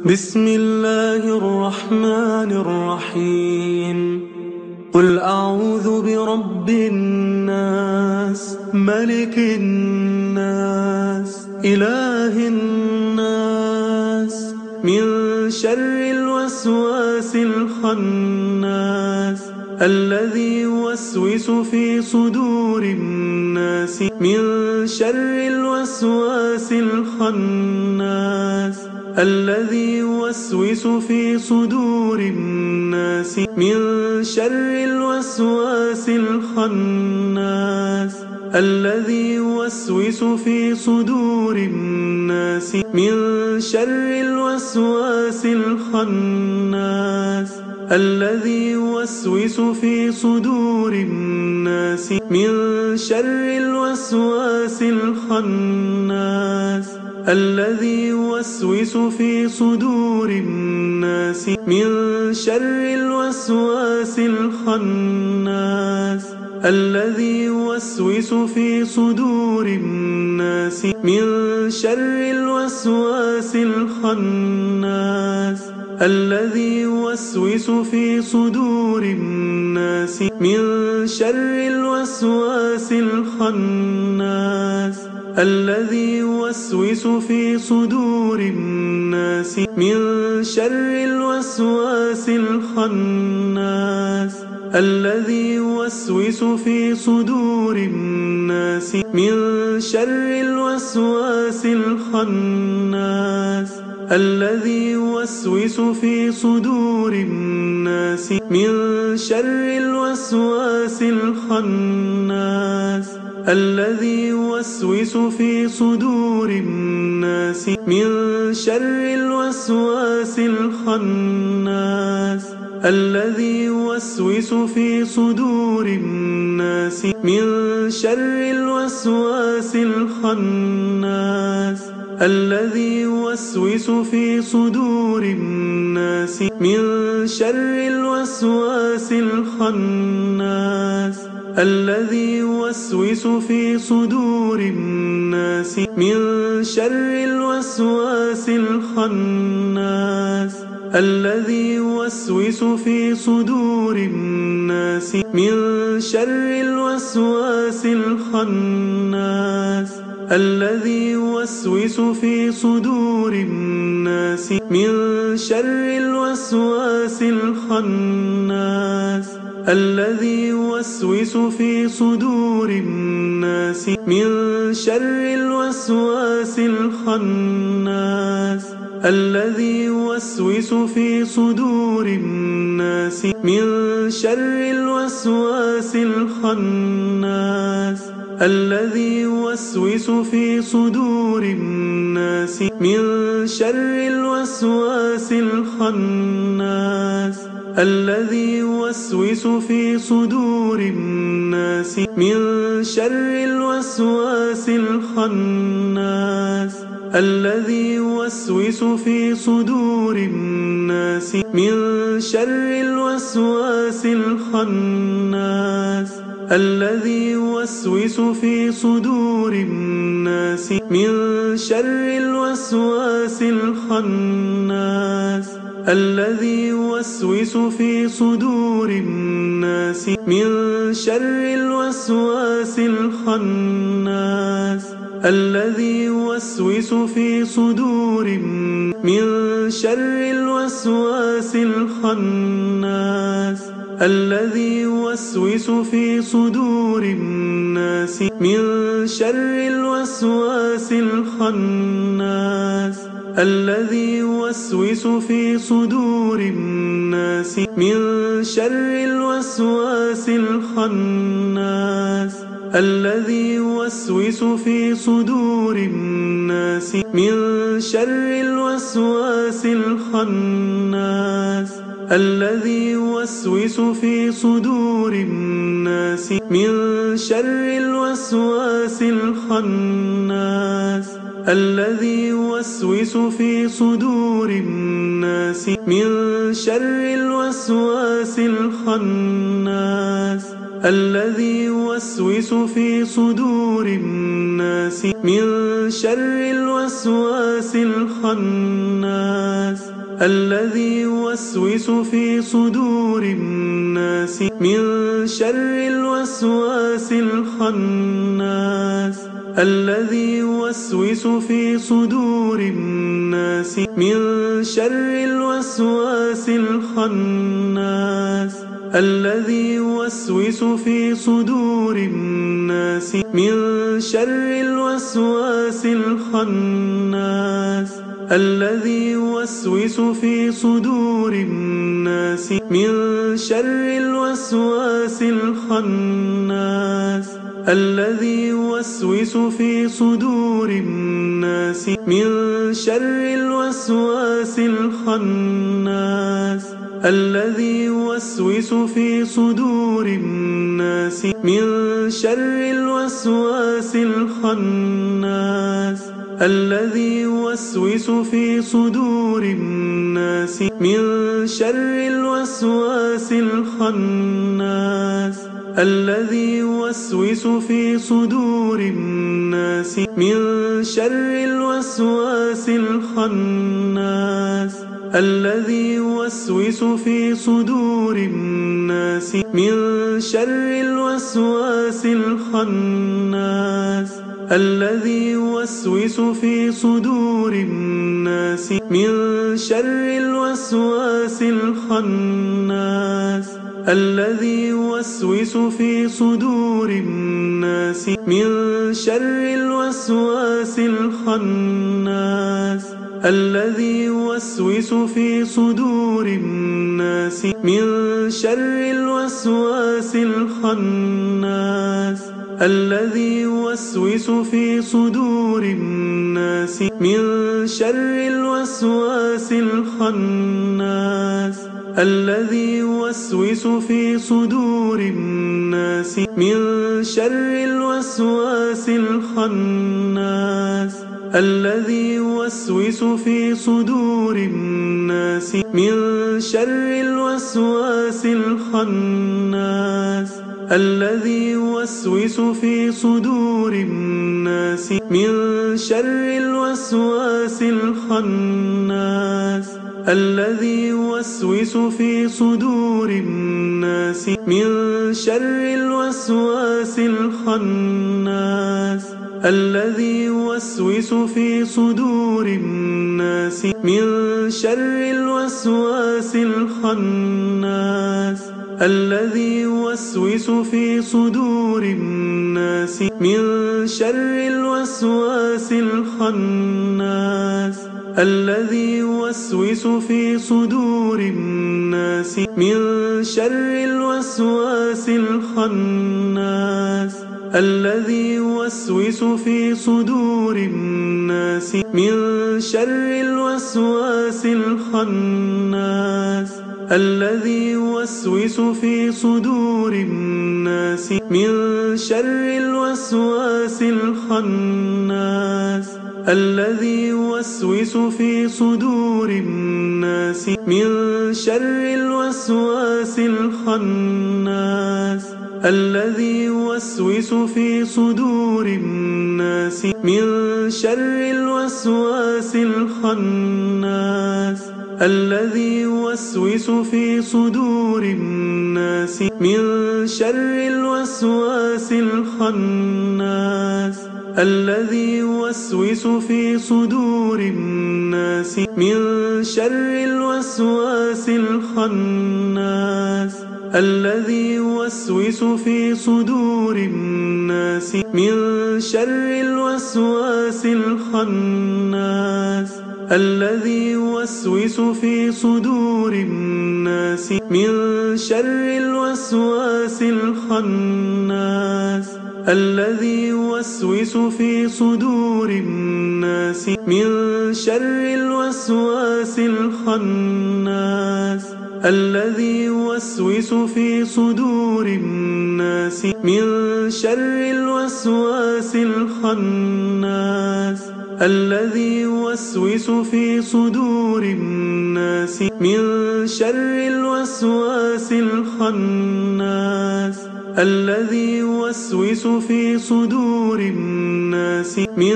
بسم الله الرحمن الرحيم. قل أعوذ برب الناس ملك الناس إله الناس من شر الوسواس الخناس الذي يوسوس في صدور الناس من شر الوسواس الخناس الذي يوسوس في صدور الناس من شر الوسواس الخناس الذي يوسوس في صدور الناس من شر الوسواس الخناس الذي يوسوس في صدور الناس من شر الوسواس الخناس الذي يوسوس في صدور الناس من شر الوسواس الخناس الذي يوسوس في صدور الناس من شر الوسواس الخناس الذي يوسوس في صدور الناس من شر الوسواس الخناس الذي يوسوس في صدور الناس من شر الوسواس الخناس الذي يوسوس في صدور الناس من شر الوسواس الخناس الذي يوسوس في صدور الناس من شر الوسواس الخناس الذي يوسوس في صدور الناس من شر الوسواس الخناس الذي يوسوس في صدور الناس من شر الوسواس الخناس الذي يوسوس في صدور الناس من شر الوسواس الخناس الذي يوسوس في صدور الناس من شر الوسواس الخناس الذي يوسوس في صدور الناس من شر الوسواس الخناس الذي يوسوس في صدور الناس من شر الوسواس الخناس الذي يوسوس في صدور الناس من شر الوسواس الخناس الذي يوسوس في صدور الناس من شر الوسواس الخناس الذي يوسوس في صدور الناس من شر الوسواس الخناس الذي يوسوس في صدور الناس من شر الوسواس الخناس الذي يوسوس في صدور الناس من شر الوسواس الخناس الذي يوسوس في صدور الناس من شر الوسواس الخناس الذي يوسوس في صدور الناس من شر الوسواس الخناس الذي يوسوس في صدور من شر الوسواس الخناس الذي يوسوس في صدور الناس من شر الوسواس الخناس الذي يوسوس في صدور الناس من شر الوسواس الخناس الذي يوسوس في صدور الناس من شر الوسواس الخناس الذي يوسوس في صدور الناس من شر الوسواس الخناس الذي يوسوس في صدور الناس من شر الوسواس الخناس الذي يوسوس في صدور الناس من شر الوسواس الخناس الذي يوسوس في صدور الناس من شر الوسواس الخناس الذي يوسوس في صدور الناس من شر الوسواس الخناس الذي يوسوس في صدور الناس من شر الوسواس الخناس الذي يوسوس في صدور الناس من شر الوسواس الخناس الذي يوسوس في صدور الناس من شر الوسواس الخناس الذي يوسوس في صدور الناس من شر الوسواس الخناس الذي يوسوس في صدور الناس من شر الوسواس الخناس الذي يوسوس في صدور الناس من شر الوسواس الخناس الذي يوسوس في صدور الناس من شر الوسواس الخناس الذي يوسوس في صدور الناس من شر الوسواس الخناس الذي يوسوس في صدور الناس من شر الوسواس الخناس الذي يوسوس في صدور الناس من شر الوسواس الخناس الذي يوسوس في صدور الناس من شر الوسواس الخناس الذي يوسوس في صدور الناس من شر الوسواس الخناس الذي يوسوس في صدور الناس من شر الوسواس الخناس الذي يوسوس في صدور الناس من شر الوسواس الخناس الذي يوسوس في صدور الناس من شر الوسواس الخناس الذي يوسوس في صدور الناس من شر الوسواس الخناس الذي يوسوس في صدور الناس من شر الوسواس الخناس الذي يوسوس في صدور الناس من شر الوسواس الخناس الذي يوسوس في صدور الناس من شر الوسواس الخناس الذي يوسوس في صدور الناس من شر الوسواس الخناس الذي يوسوس في صدور الناس من شر الوسواس الخناس الذي يوسوس في صدور الناس من شر الوسواس الخناس الذي يوسوس في صدور الناس من شر الوسواس الخناس الذي يوسوس في صدور الناس من شر الوسواس الخناس الذي يوسوس في صدور الناس من شر الوسواس الخناس الذي يوسوس في صدور الناس من شر الوسواس الخناس الذي يوسوس في صدور الناس من شر الوسواس الخناس الذي يوسوس في صدور الناس من شر الوسواس الخناس الذي يوسوس في صدور الناس من شر الوسواس الخناس الذي يوسوس في صدور الناس من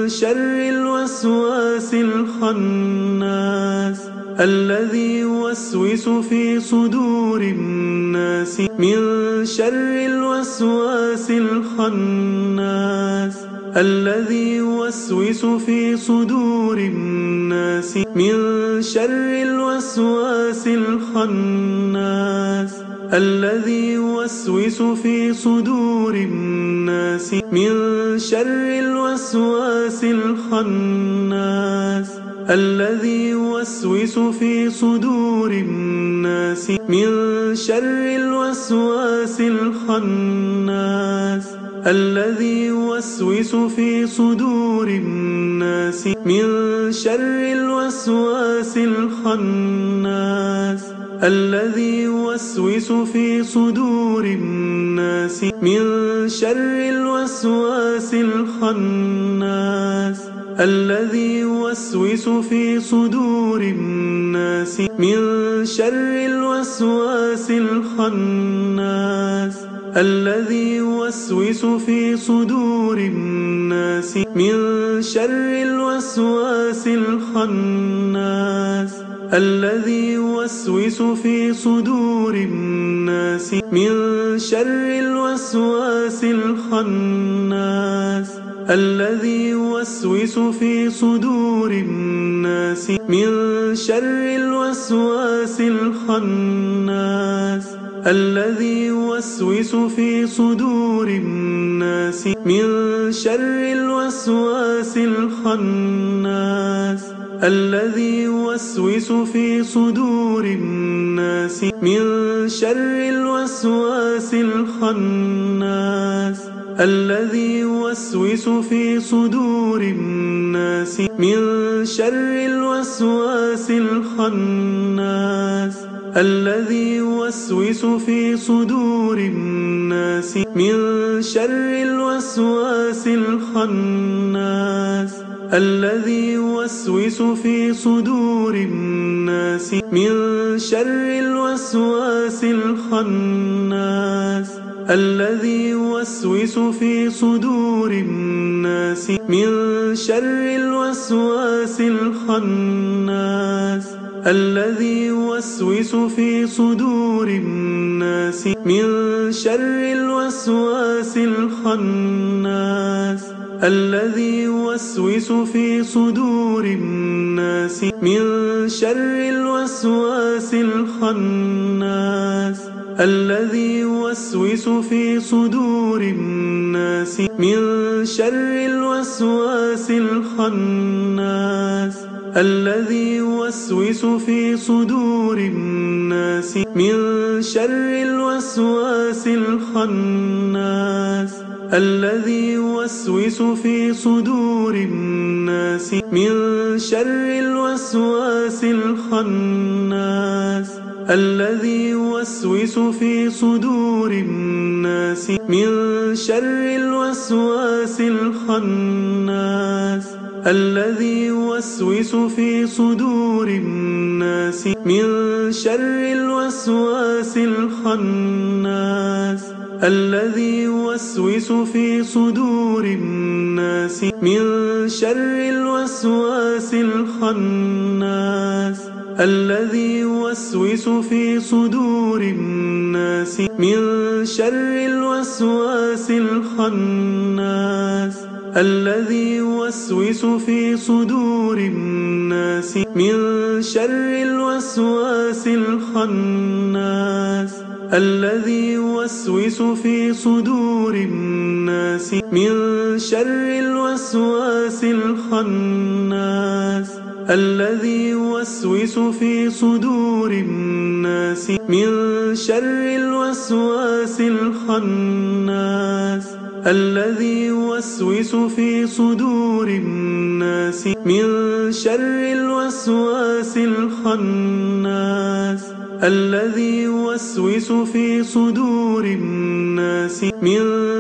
شر الوسواس الخناس الذي يوسوس في صدور الناس من شر الوسواس الخناس الذي يوسوس في صدور الناس من شر الوسواس الخناس الذي يوسوس في صدور الناس من شر الوسواس الخناس الذي يوسوس في صدور الناس من شر الوسواس الخناس الذي يوسوس في صدور الناس من شر الوسواس الخناس الذي يوسوس في صدور الناس من شر الوسواس الخناس الذي يوسوس في صدور الناس من شر الوسواس الخناس الذي يوسوس في صدور الناس من شر الوسواس الخناس الذي يوسوس في صدور الناس من شر الوسواس الخناس الذي يوسوس في صدور الناس من شر الوسواس الخناس الذي يوسوس في صدور الناس من شر الوسواس الخناس الذي يوسوس في صدور الناس من شر الوسواس الخناس الذي يوسوس في صدور الناس من شر الوسواس الخناس الذي يوسوس في صدور الناس من شر الوسواس الخناس الذي يوسوس في صدور الناس من شر الوسواس الخناس الذي يوسوس في صدور الناس من شر الوسواس الخناس الذي يوسوس في صدور الناس من شر الوسواس الخناس الذي يوسوس في صدور الناس من شر الوسواس الخناس الذي يوسوس في صدور الناس من شر الوسواس الخناس الذي يوسوس في صدور الناس من شر الوسواس الخناس الذي يوسوس في صدور الناس من شر الوسواس الخناس الذي يوسوس في صدور الناس من شر الوسواس الخناس الذي يوسوس في صدور الناس من شر الوسواس الخناس الذي يوسوس في صدور الناس من شر الوسواس الخناس الذي يوسوس في صدور الناس من شر الوسواس الخناس الذي يوسوس في صدور الناس من شر الوسواس الخناس الذي يوسوس في صدور الناس من شر الوسواس الخناس الذي يوسوس في صدور الناس من شر الوسواس الخناس الذي يوسوس في صدور الناس من شر الوسواس الخناس الذي يوسوس في صدور الناس من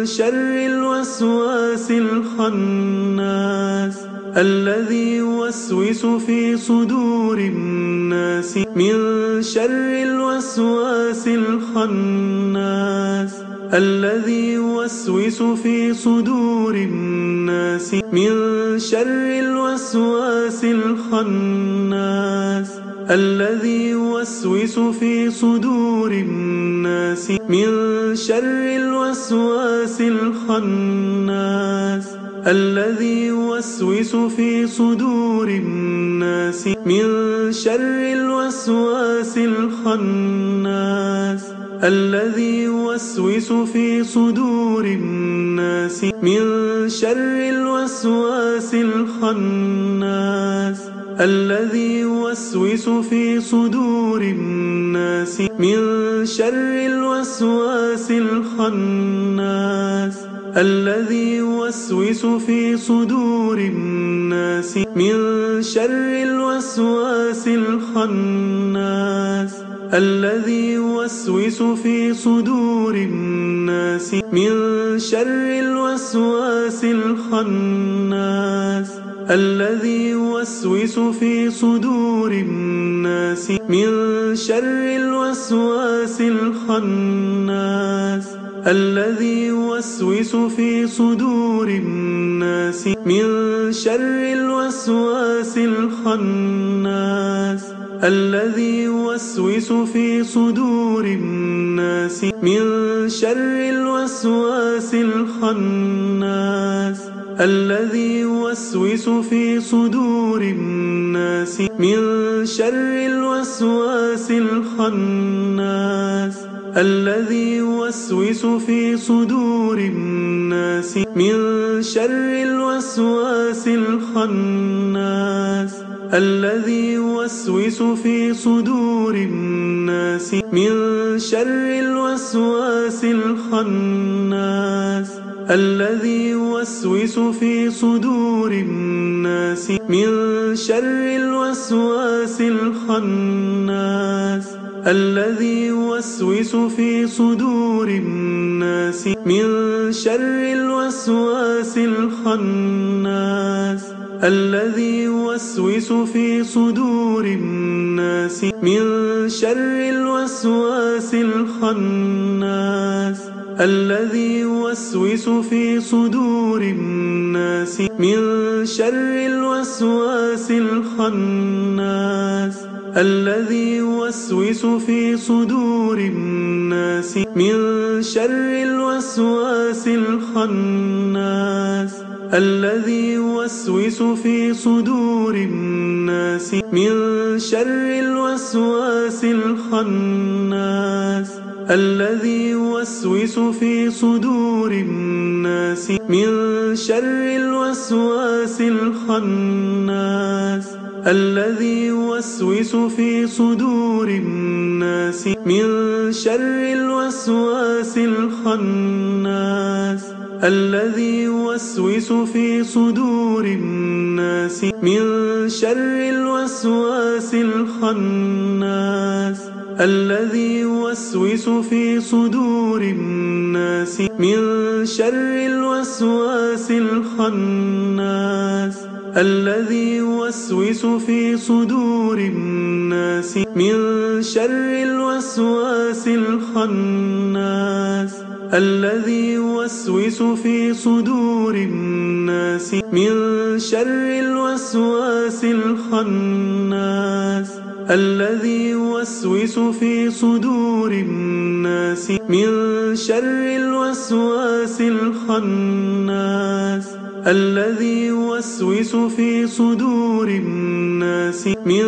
شر الوسواس الخناس الذي يوسوس في صدور الناس من شر الوسواس الخناس الذي يوسوس في صدور الناس من شر الوسواس الخناس الذي يوسوس في صدور الناس من شر الوسواس الخناس الذي يوسوس في صدور الناس من شر الوسواس الخناس الذي يوسوس في صدور الناس من شر الوسواس الخناس الذي يوسوس في صدور الناس من شر الوسواس الخناس الذي يوسوس في صدور الناس من شر الوسواس الخناس الذي يوسوس في صدور الناس من شر الوسواس الخناس الذي يوسوس في صدور الناس من شر الوسواس الخناس الذي يوسوس في صدور الناس من شر الوسواس الخناس الذي يوسوس في صدور الناس من شر الوسواس الخناس الذي يوسوس في صدور الناس من شر الوسواس الخناس الذي يوسوس في صدور الناس من شر الوسواس الخناس الذي يوسوس في صدور الناس من شر الوسواس الخناس الذي يوسوس في صدور الناس من شر الوسواس الخناس الذي يوسوس في صدور الناس من شر الوسواس الخناس الذي يوسوس في صدور الناس من شر الوسواس الخناس الذي يوسوس في صدور الناس من شر الوسواس الخناس الذي يوسوس في صدور الناس من شر الوسواس الخناس الذي يوسوس في صدور الناس من شر الوسواس الخناس الذي يوسوس في صدور الناس من شر الوسواس الخناس الذي يوسوس في صدور الناس من شر الوسواس الخناس الذي يوسوس في صدور الناس من شر الوسواس الخناس الذي يوسوس في صدور الناس من شر الوسواس الخناس الذي يوسوس في صدور الناس من شر الوسواس الخناس الذي يوسوس في صدور الناس من شر الوسواس الخناس الذي يوسوس في صدور الناس من شر الوسواس الخناس الذي يوسوس في صدور الناس من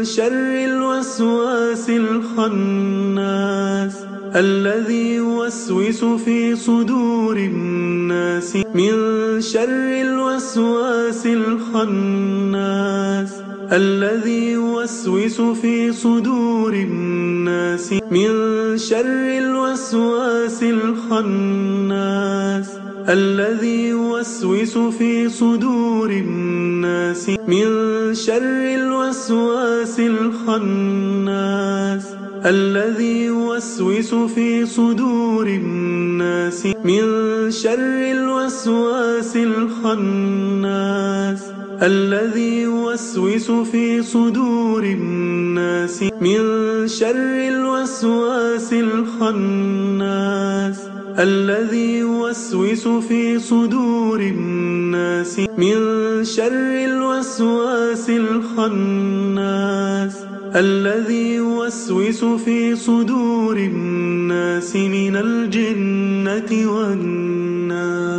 شر الوسواس الخناس الذي يوسوس في صدور الناس من شر الوسواس الخناس الذي يوسوس في صدور الناس من شر الوسواس الخناس الذي يوسوس في صدور الناس من شر الوسواس الخناس الذي يوسوس في صدور الناس من شر الوسواس الخناس الذي يوسوس في صدور الناس من شر الوسواس الخناس الذي يوسوس في صدور الناس من شر الوسواس الخناس الذي يوسوس في صدور الناس من الجنة والناس.